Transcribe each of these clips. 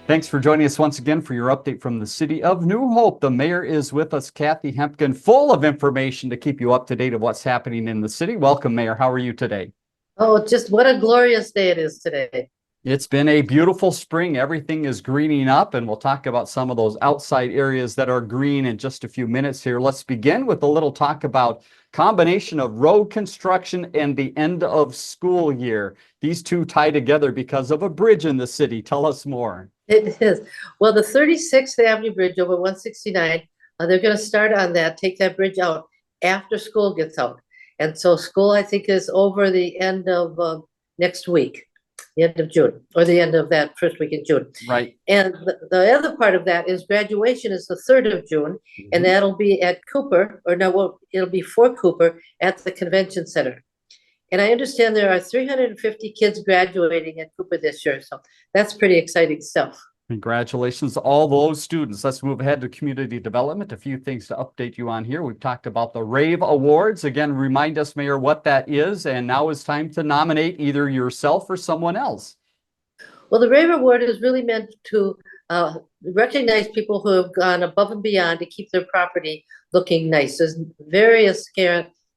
Thanks for joining us once again for your update from the city of New Hope. The mayor is with us, Kathi Hemken, full of information to keep you up to date of what's happening in the city. Welcome, Mayor. How are you today? Oh, just what a glorious day it is today. It's been a beautiful spring. Everything is greening up, and we'll talk about some of those outside areas that are green in just a few minutes here. Let's begin with a little talk about combination of road construction and the end of school year. These two tie together because of a bridge in the city. Tell us more. It is. Well, the 36th Avenue Bridge over 169, they're going to start on that, take that bridge out after school gets out. And so school, I think, is over the end of next week, the end of June, or the end of that first week in June. Right. And the other part of that is graduation is the 3rd of June, and that'll be at Cooper, or no, well, it'll be for Cooper at the convention center. And I understand there are 350 kids graduating at Cooper this year, so that's pretty exciting stuff. Congratulations to all those students. Let's move ahead to community development. A few things to update you on here. We've talked about the RAVE Awards. Again, remind us, Mayor, what that is. And now it's time to nominate either yourself or someone else. Well, the RAVE Award is really meant to recognize people who have gone above and beyond to keep their property looking nice. There's various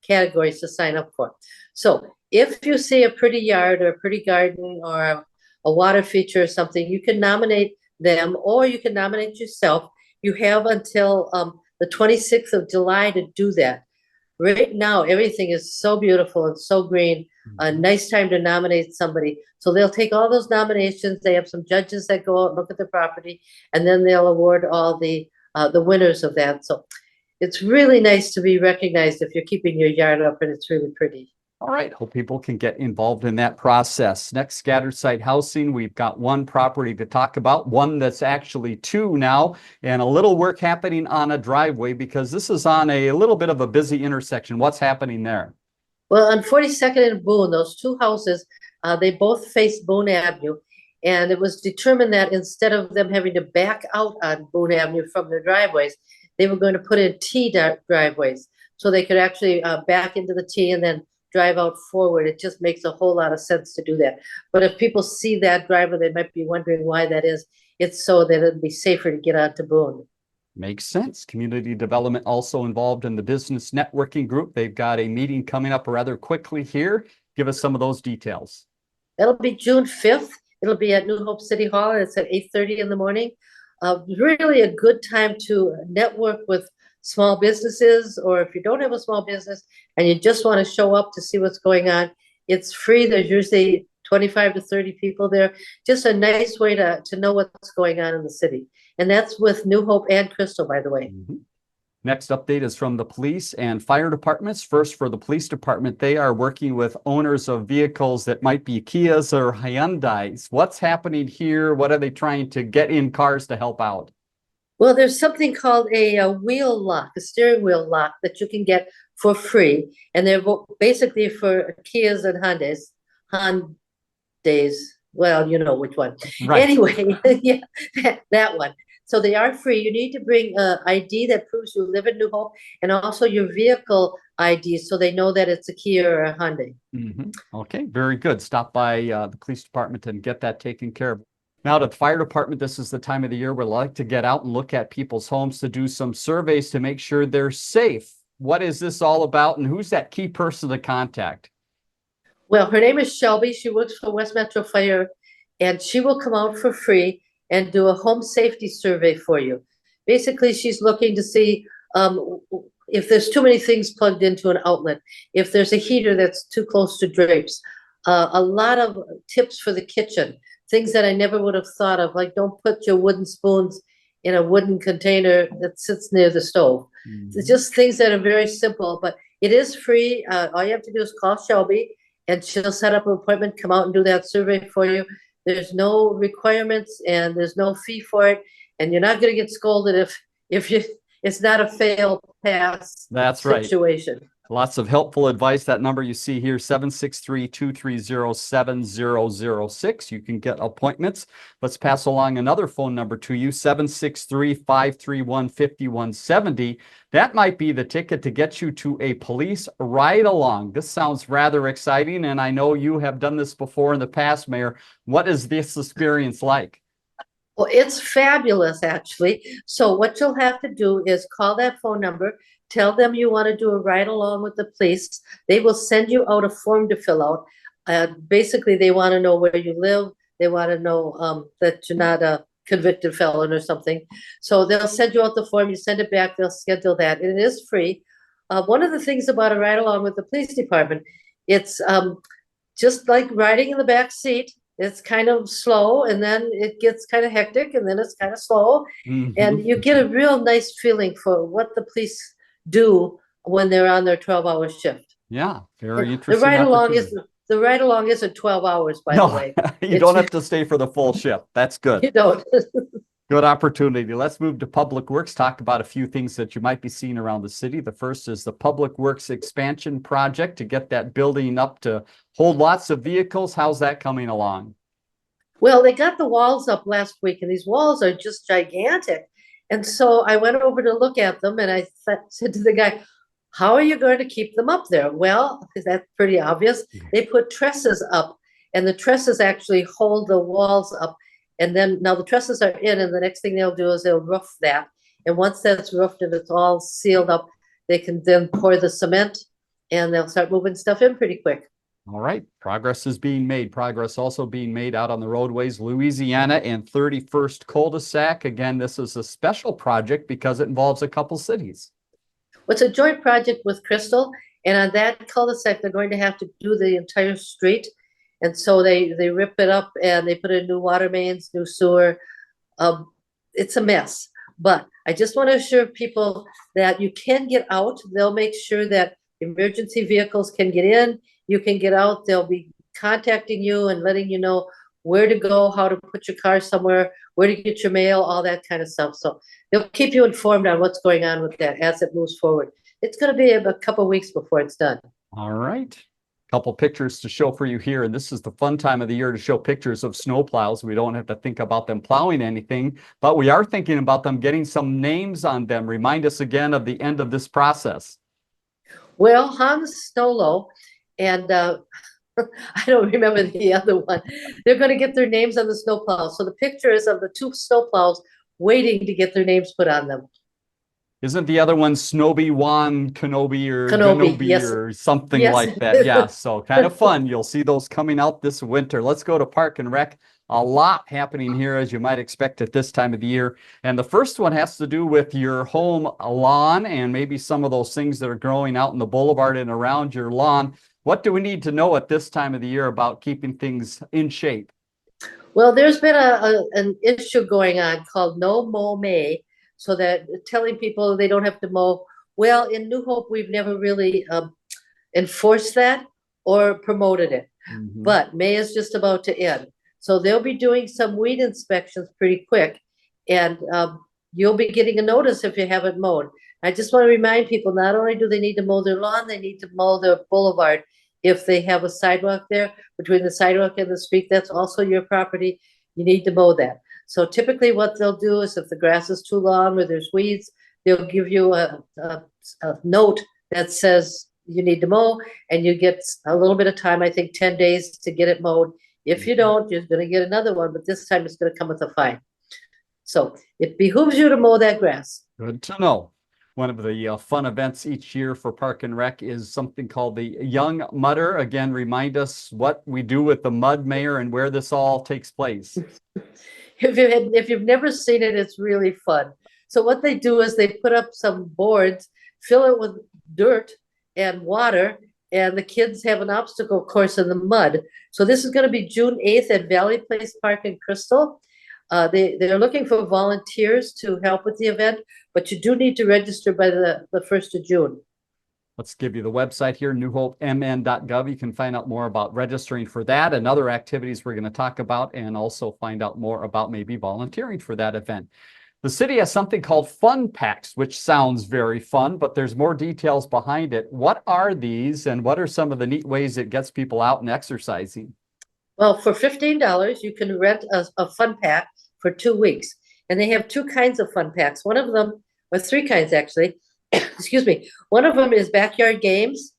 categories to sign up for. So if you see a pretty yard or a pretty garden or a water feature or something, you can nominate them or you can nominate yourself. You have until the 26th of July to do that. Right now, everything is so beautiful and so green. A nice time to nominate somebody. So they'll take all those nominations. They have some judges that go out and look at the property, and then they'll award all the winners of that. So it's really nice to be recognized if you're keeping your yard up and it's really pretty. All right. Hope people can get involved in that process. Next, scattered site housing. We've got one property to talk about, one that's actually two now, and a little work happening on a driveway because this is on a little bit of a busy intersection. What's happening there? Well, on 42nd and Boone, those two houses, they both face Boone Avenue. And it was determined that instead of them having to back out on Boone Avenue from their driveways, they were going to put in T driveways so they could actually back into the T and then drive out forward. It just makes a whole lot of sense to do that. But if people see that driver, they might be wondering why that is. It's so that it'd be safer to get onto Boone. Makes sense. Community development also involved in the business networking group. They've got a meeting coming up rather quickly here. Give us some of those details. That'll be June 5th. It'll be at New Hope City Hall. And it's at 8:30 in the morning. Really a good time to network with small businesses, or if you don't have a small business and you just want to show up to see what's going on, it's free. There's usually 25 to 30 people there. Just a nice way to know what's going on in the city. And that's with New Hope and Crystal, by the way. Next update is from the police and fire departments. First, for the police department, they are working with owners of vehicles that might be Kias or Hyundais. What's happening here? What are they trying to get in cars to help out? Well, there's something called a wheel lock, a steering wheel lock that you can get for free. And they're basically for Kias and Hyundais. Well, you know which one. Right. Anyway, yeah, that one. So they are free. You need to bring an ID that proves you live in New Hope and also your vehicle ID so they know that it's a Kia or a Hyundai. Okay, very good. Stop by the police department and get that taken care of. Now to the fire department, this is the time of the year where we like to get out and look at people's homes to do some surveys to make sure they're safe. What is this all about and who's that key person to contact? Well, her name is Shelby. She works for West Metro Fire, and she will come out for free and do a home safety survey for you. Basically, she's looking to see if there's too many things plugged into an outlet, if there's a heater that's too close to drapes, a lot of tips for the kitchen, things that I never would have thought of, like don't put your wooden spoons in a wooden container that sits near the stove. It's just things that are very simple, but it is free. All you have to do is call Shelby and she'll set up an appointment, come out and do that survey for you. There's no requirements and there's no fee for it. And you're not going to get scolded if it's not a fail pass situation. Right. Lots of helpful advice. That number you see here, 763-230-7006. You can get appointments. Let's pass along another phone number to you, 763-531-5170. That might be the ticket to get you to a police ride-along. This sounds rather exciting, and I know you have done this before in the past, Mayor. What is this experience like? Well, it's fabulous, actually. So what you'll have to do is call that phone number, tell them you want to do a ride along with the police. They will send you out a form to fill out. Basically, they want to know where you live. They want to know that you're not a convicted felon or something. So they'll send you out the form, you send it back, they'll schedule that, and it is free. One of the things about a ride along with the police department, it's just like riding in the back seat. It's kind of slow, and then it gets kind of hectic, and then it's kind of slow. And you get a real nice feeling for what the police do when they're on their 12-hour shift. Yeah, very The interesting ride along opportunity. isn't 12 hours, by the No, way. you don't have to stay for the full shift. That's good. You don't. Good opportunity. Let's move to Public Works, talk about a few things that you might be seeing around the city. The first is the Public Works expansion project to get that building up to hold lots of vehicles. How's that coming along? Well, they got the walls up last week, and these walls are just gigantic. And so I went over to look at them, and I said to the guy, how are you going to keep them up there? Well, that's pretty obvious. They put trusses up, and the trusses actually hold the walls up. And then now the trusses are in, and the next thing they'll do is they'll roof that. And once that's roofed and it's all sealed up, they can then pour the cement, and they'll start moving stuff in pretty quick. All right. Progress is being made. Progress also being made out on the roadways, Louisiana and 31st cul-de-sac. Again, this is a special project because it involves a couple cities. Well, it's a joint project with Crystal, and on that cul-de-sac, they're going to have to do the entire street. And so they rip it up and they put in new water mains, new sewer. It's a mess, but I just want to assure people that you can get out. They'll make sure that emergency vehicles can get in. You can get out. They'll be contacting you and letting you know where to go, how to put your car somewhere, where to get your mail, all that kind of stuff. So they'll keep you informed on what's going on with that as it moves forward. It's going to be a couple of weeks before it's done. All right. Couple pictures to show for you here. And this is the fun time of the year to show pictures of snow plows. We don't have to think about them plowing anything, but we are thinking about them getting some names on them. Remind us again of the end of this process. Well, Hans Snowlow and I don't remember the other one. They're going to get their names on the snowplows. So the picture is of the two snowplows waiting to get their names put on them. Isn't the other one Snowy Wan Kenobi or Kenobi, Ganobi yes. or something Yes. like that? Yeah, so kind of fun. You'll see those coming out this winter. Let's go to Park and Rec. A lot happening here, as you might expect at this time of the year. And the first one has to do with your home lawn and maybe some of those things that are growing out in the boulevard and around your lawn. What do we need to know at this time of the year about keeping things in shape? Well, there's been an issue going on called No Mow May, so that telling people they don't have to mow. Well, in New Hope, we've never really enforced that or promoted it. But May is just about to end. So they'll be doing some weed inspections pretty quick, and you'll be getting a notice if you haven't mowed. I just want to remind people, not only do they need to mow their lawn, they need to mow their boulevard. If they have a sidewalk there, between the sidewalk and the street, that's also your property. You need to mow that. So typically what they'll do is if the grass is too long or there's weeds, they'll give you a note that says you need to mow, and you get a little bit of time, I think 10 days to get it mowed. If you don't, you're going to get another one, but this time it's going to come with a fine. So it behooves you to mow that grass. Good to know. One of the fun events each year for Park and Rec is something called the Young Mudder. Again, remind us what we do with the Mud Mayor and where this all takes place. If you've never seen it, it's really fun. So what they do is they put up some boards, fill it with dirt and water, and the kids have an obstacle course in the mud. So this is going to be June 8th at Valley Place Park in Crystal. They're looking for volunteers to help with the event, but you do need to register by the 1st of June. Let's give you the website here, newhopemn.gov. You can find out more about registering for that and other activities we're going to talk about, and also find out more about maybe volunteering for that event. The city has something called Fun Packs, which sounds very fun, but there's more details behind it. What are these, and what are some of the neat ways it gets people out and exercising? Well, for $15, you can rent a fun pack for 2 weeks. And they have two kinds of fun packs. One of them, or three kinds actually, excuse me. One of them is backyard games.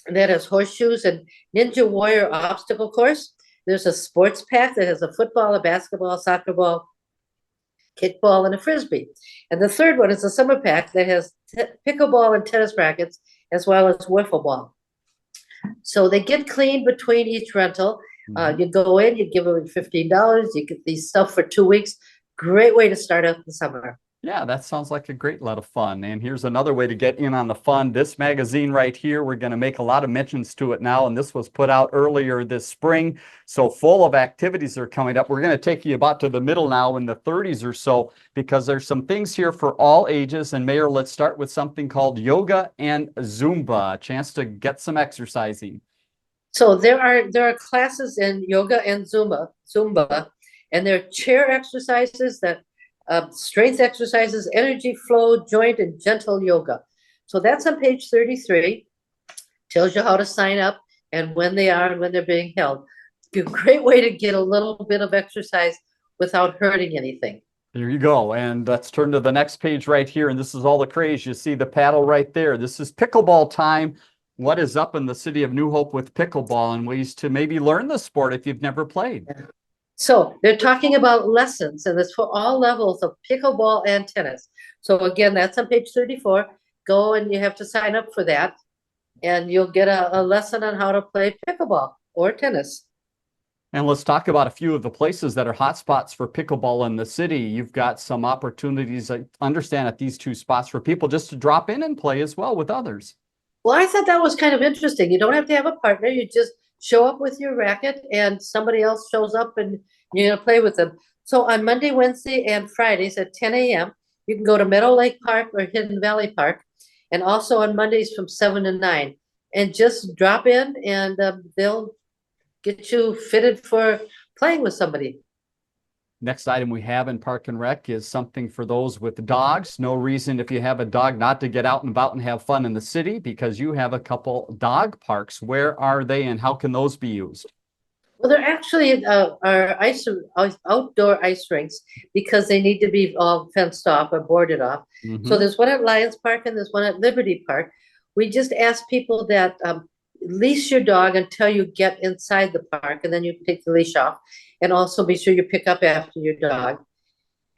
That has horseshoes and Ninja Warrior obstacle course. There's a sports pack that has a football, a basketball, soccer ball, kickball, and a frisbee. And the third one is a summer pack that has pickleball and tennis rackets, as well as wiffle ball. So they get cleaned between each rental. You go in, you give them $15, you get these stuff for 2 weeks. Great way to start out the summer. Yeah, that sounds like a great lot of fun. And here's another way to get in on the fun. This magazine right here, we're going to make a lot of mentions to it now. And this was put out earlier this spring. So full of activities are coming up. We're going to take you about to the middle now in the 30s or so, because there's some things here for all ages. And Mayor, let's start with something called yoga and Zumba, a chance to get some exercising. So there are classes in yoga and Zumba, and they're chair exercises that strength exercises, energy flow, joint, and gentle yoga. So that's on page 33. Tells you how to sign up and when they are and when they're being held. A great way to get a little bit of exercise without hurting anything. There you go. And let's turn to the next page right here. And this is all the craze. You see the paddle right there. This is pickleball time. What is up in the city of New Hope with pickleball and ways to maybe learn the sport if you've never played? So they're talking about lessons, and it's for all levels of pickleball and tennis. So again, that's on page 34. Go and you have to sign up for that, and you'll get a lesson on how to play pickleball or tennis. And let's talk about a few of the places that are hotspots for pickleball in the city. You've got some opportunities, I understand, at these two spots for people just to drop in and play as well with others. Well, I thought that was kind of interesting. You don't have to have a partner. You just show up with your racket and somebody else shows up and you're going to play with them. So on Monday, Wednesday, and Fridays at 10 a.m., you can go to Meadow Lake Park or Hidden Valley Park. And also on Mondays from 7 to 9. And just drop in and they'll get you fitted for playing with somebody. Next item we have in Park and Rec is something for those with dogs. No reason if you have a dog not to get out and about and have fun in the city, because you have a couple dog parks. Where are they and how can those be used? Well, they're actually our outdoor ice rinks because they need to be all fenced off or boarded off. So there's one at Lions Park and there's one at Liberty Park. We just ask people that leash your dog until you get inside the park, and then you take the leash off. And also be sure you pick up after your dog.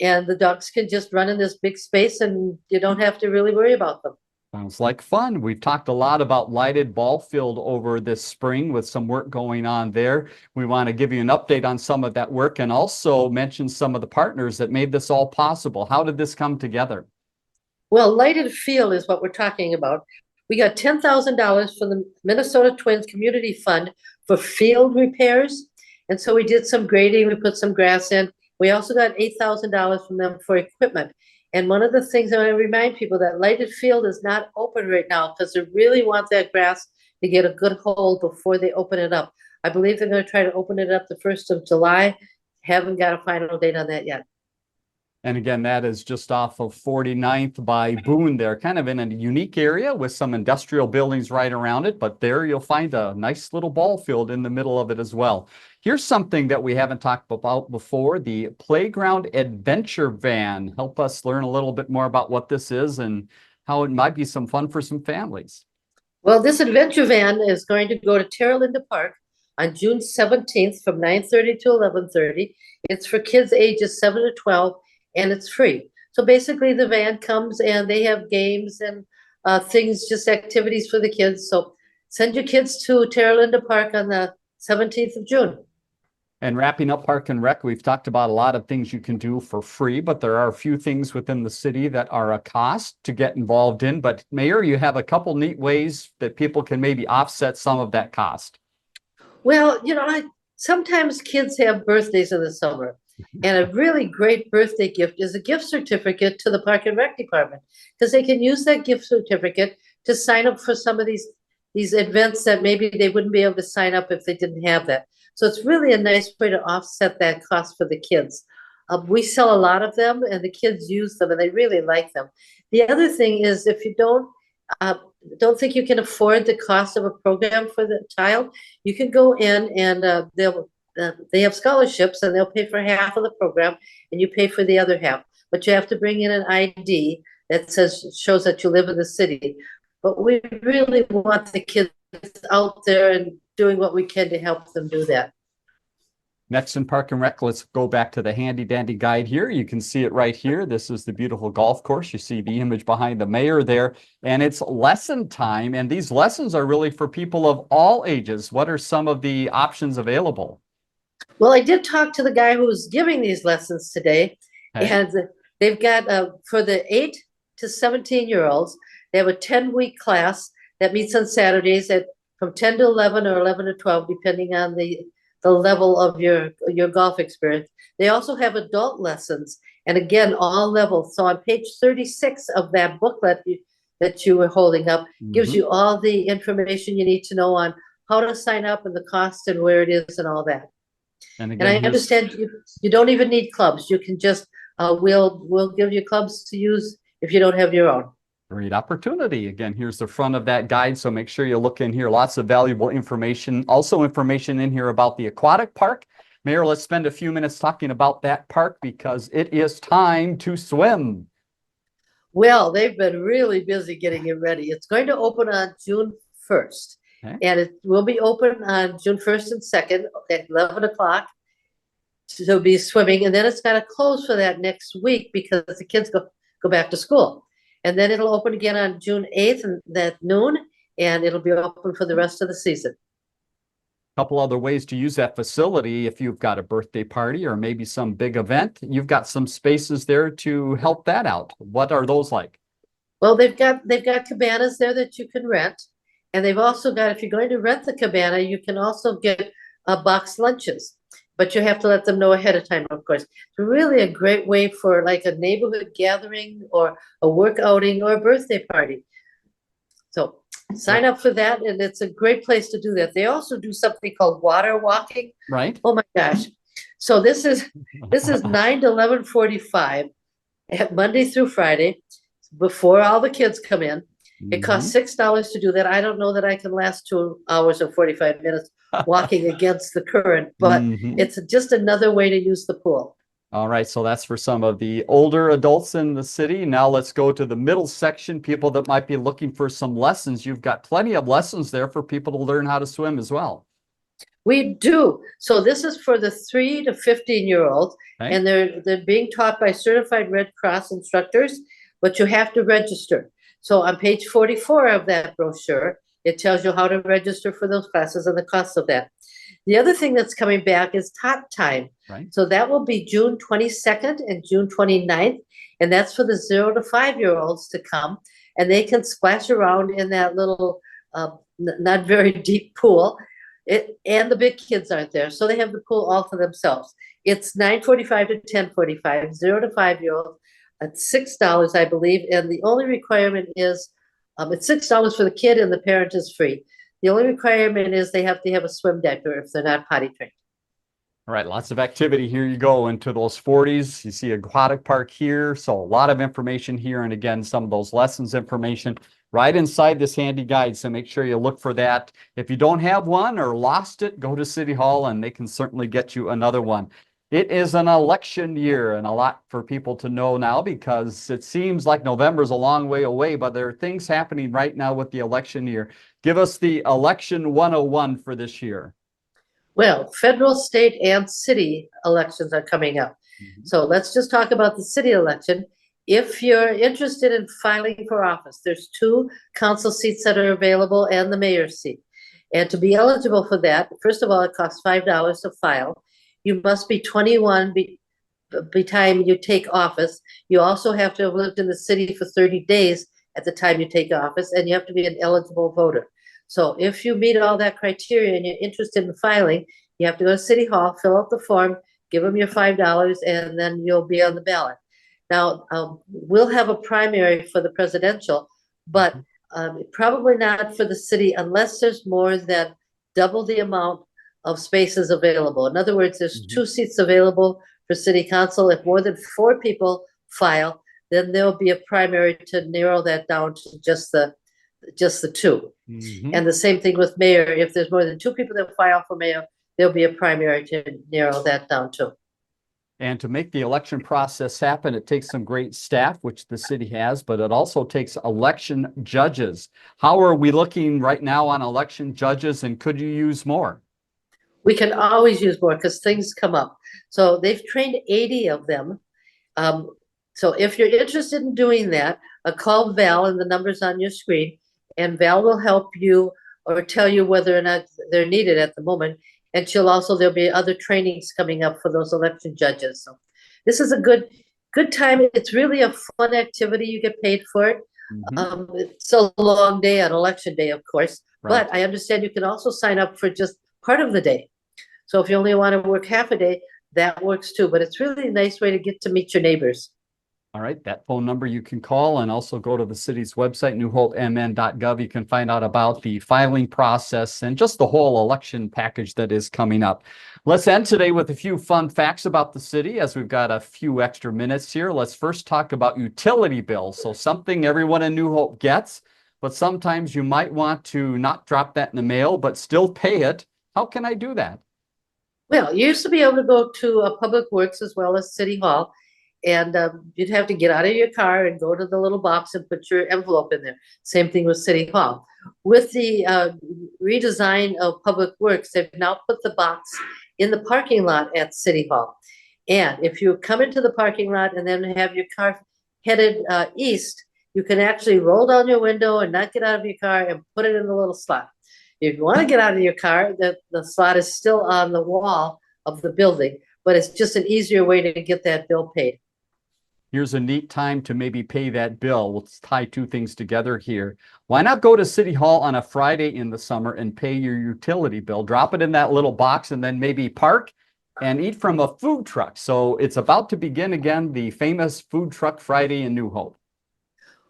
And the dogs can just run in this big space and you don't have to really worry about them. Sounds like fun. We've talked a lot about lighted ball field over this spring with some work going on there. We want to give you an update on some of that work and also mention some of the partners that made this all possible. How did this come together? Well, lighted field is what we're talking about. We got $10,000 from the Minnesota Twins Community Fund for field repairs. And so we did some grading, we put some grass in. We also got $8,000 from them for equipment. And one of the things I want to remind people that lighted field is not open right now because they really want that grass to get a good hold before they open it up. I believe they're going to try to open it up the 1st of July. Haven't got a final date on that yet. And again, that is just off of 49th by Boone there, kind of in a unique area with some industrial buildings right around it. But there you'll find a nice little ball field in the middle of it as well. Here's something that we haven't talked about before, the Playground Adventure Van. Help us learn a little bit more about what this is and how it might be some fun for some families. Well, this adventure van is going to go to Terra Linda Park on June 17th from 9:30 to 11:30. It's for kids ages 7 to 12. And it's free. So basically the van comes and they have games and things, just activities for the kids. So send your kids to Terra Linda Park on the 17th of June. And wrapping up Park and Rec, we've talked about a lot of things you can do for free, but there are a few things within the city that are a cost to get involved in. But Mayor, you have a couple neat ways that people can maybe offset some of that cost. Well, sometimes kids have birthdays in the summer. And a really great birthday gift is a gift certificate to the Park and Rec department, because they can use that gift certificate to sign up for some of these events that maybe they wouldn't be able to sign up if they didn't have that. So it's really a nice way to offset that cost for the kids. We sell a lot of them and the kids use them and they really like them. The other thing is, if you don't think you can afford the cost of a program for the child, you can go in and they have scholarships and they'll pay for half of the program and you pay for the other half. But you have to bring in an ID that shows that you live in the city. But we really want the kids out there and doing what we can to help them do that. Next in Park and Rec, let's go back to the handy dandy guide here. You can see it right here. This is the beautiful golf course. You see the image behind the mayor there, and it's lesson time. And these lessons are really for people of all ages. What are some of the options available? Well, I did talk to the guy who was giving these lessons today, Okay. and they've got for the 8 to 17-year-olds, they have a 10-week class that meets on Saturdays at from 10 to 11 or 11 to 12, depending on the level of your golf experience. They also have adult lessons, and again, all levels. So on page 36 of that booklet that you were holding up gives you all the information you need to know on how to sign up and the cost and where it is and all that. And And again, I understand you don't even need clubs. You can just, we'll give you clubs to use if you don't have your own. great opportunity. Again, here's the front of that guide. So make sure you look in here. Lots of valuable information. Also information in here about the aquatic park. Mayor, let's spend a few minutes talking about that park because it is time to swim. Well, they've been really busy getting it ready. It's going to open on June 1st. Okay. And it will be open on June 1st and 2nd at 11 o'clock. To be swimming, and then it's got to close for that next week because the kids go back to school. And then it'll open again on June 8th and that noon, and it'll be open for the rest of the season. Couple other ways to use that facility if you've got a birthday party or maybe some big event. You've got some spaces there to help that out. What are those like? Well, they've got cabanas there that you can rent, and they've also got, if you're going to rent the cabana, you can also get box lunches, but you have to let them know ahead of time, of course. It's really a great way for like a neighborhood gathering or a work outing or a birthday party. So sign up for that, and it's a great place to do that. They also do something called water walking. Right. Oh my gosh. So this is 9 to 11:45 at Monday through Friday before all the kids come in. It costs $6 to do that. I don't know that I can last 2 hours and 45 minutes walking against the current, but it's just another way to use the pool. All right, so that's for some of the older adults in the city. Now let's go to the middle section, people that might be looking for some lessons. You've got plenty of lessons there for people to learn how to swim as well. We do. So this is for the 3 to 15-year-olds, Okay. and they're being taught by certified Red Cross instructors, but you have to register. So on page 44 of that brochure, it tells you how to register for those classes and the cost of that. The other thing that's coming back is Tot Time. Right. So that will be June 22nd and June 29th, and that's for the 0 to 5-year-olds to come, and they can splash around in that little, not very deep pool. And the big kids aren't there, so they have the pool all to themselves. It's 9:45 to 10:45, 0 to 5-year-olds. It's $6, I believe, and the only requirement is it's $6 for the kid, and the parent is free. The only requirement is they have to have a swim diaper if they're not potty trained. All right, lots of activity. Here you go into those 40s. You see aquatic park here, so a lot of information here, and again, some of those lessons information right inside this handy guide, so make sure you look for that. If you don't have one or lost it, go to City Hall and they can certainly get you another one. It is an election year, and a lot for people to know now because it seems like November is a long way away, but there are things happening right now with the election year. Give us the election 101 for this year. Well, federal, state, and city elections are coming up. So let's just talk about the city election. If you're interested in filing for office, there's 2 council seats that are available and the mayor's seat. And to be eligible for that, first of all, it costs $5 to file. You must be 21 by time you take office. You also have to have lived in the city for 30 days at the time you take office, and you have to be an eligible voter. So if you meet all that criteria and you're interested in filing, you have to go to City Hall, fill out the form, give them your $5, and then you'll be on the ballot. Now, we'll have a primary for the presidential, but probably not for the city unless there's more than double the amount of spaces available. In other words, there's 2 seats available for city council. If more than 4 people file, then there'll be a primary to narrow that down to just the 2. And the same thing with mayor. If there's more than 2 people that file for mayor, there'll be a primary to narrow that down too. And to make the election process happen, it takes some great staff, which the city has, but it also takes election judges. How are we looking right now on election judges, and could you use more? we can always use more because things come up. So they've trained 80 of them. So if you're interested in doing that, call Val, and the number's on your screen, and Val will help you or tell you whether or not they're needed at the moment. And there'll be other trainings coming up for those election judges. So this is a good time. It's really a fun activity. You get paid for it. It's a long day on election day, of course, Right. but I understand you can also sign up for just part of the day. So if you only want to work half a day, that works too. But it's really a nice way to get to meet your neighbors. All right, that phone number you can call, and also go to the city's website, newhopemn.gov. You can find out about the filing process and just the whole election package that is coming up. Let's end today with a few fun facts about the city, as we've got a few extra minutes here. Let's first talk about utility bills. So something everyone in New Hope gets, but sometimes you might want to not drop that in the mail, but still pay it. How can I do that? Well, you used to be able to go to Public Works as well as City Hall, and you'd have to get out of your car and go to the little box and put your envelope in there. Same thing with City Hall. With the redesign of Public Works, they've now put the box in the parking lot at City Hall. And if you come into the parking lot and then have your car headed east, you can actually roll down your window and not get out of your car and put it in the little slot. If you want to get out of your car, the slot is still on the wall of the building, but it's just an easier way to get that bill paid. Here's a neat time to maybe pay that bill. Let's tie two things together here. Why not go to City Hall on a Friday in the summer and pay your utility bill? Drop it in that little box and then maybe park and eat from a food truck. So it's about to begin again, the famous Food Truck Friday in New Hope.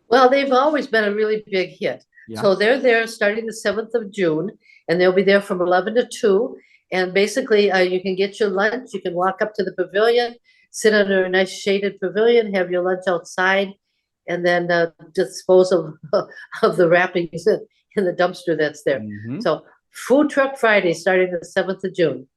Well, they've always been a really big hit. Yeah. So they're there starting the 7th of June, and they'll be there from 11 to 2. And basically, you can get your lunch. You can walk up to the pavilion, sit under a nice shaded pavilion, have your lunch outside, and then dispose of the wrappings in the dumpster that's there. So Food Truck Friday starting the 7th of June.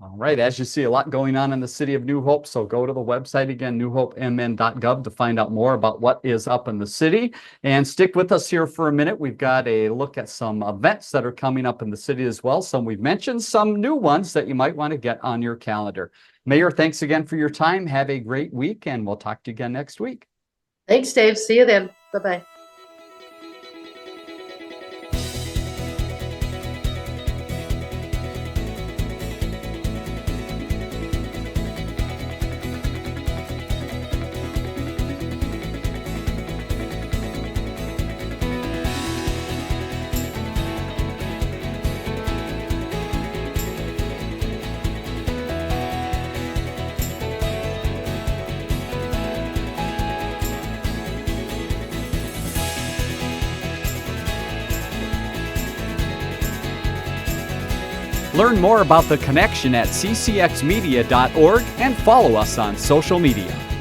All right, as you see, a lot going on in the city of New Hope, so go to the website again, newhopemn.gov, to find out more about what is up in the city. And stick with us here for a minute. We've got a look at some events that are coming up in the city as well. Some we've mentioned, some new ones that you might want to get on your calendar. Mayor, thanks again for your time. Have a great week, and we'll talk to you again next week. Thanks, Dave. See you then. Bye-bye. Learn more about The Connection at ccxmedia.org and follow us on social media.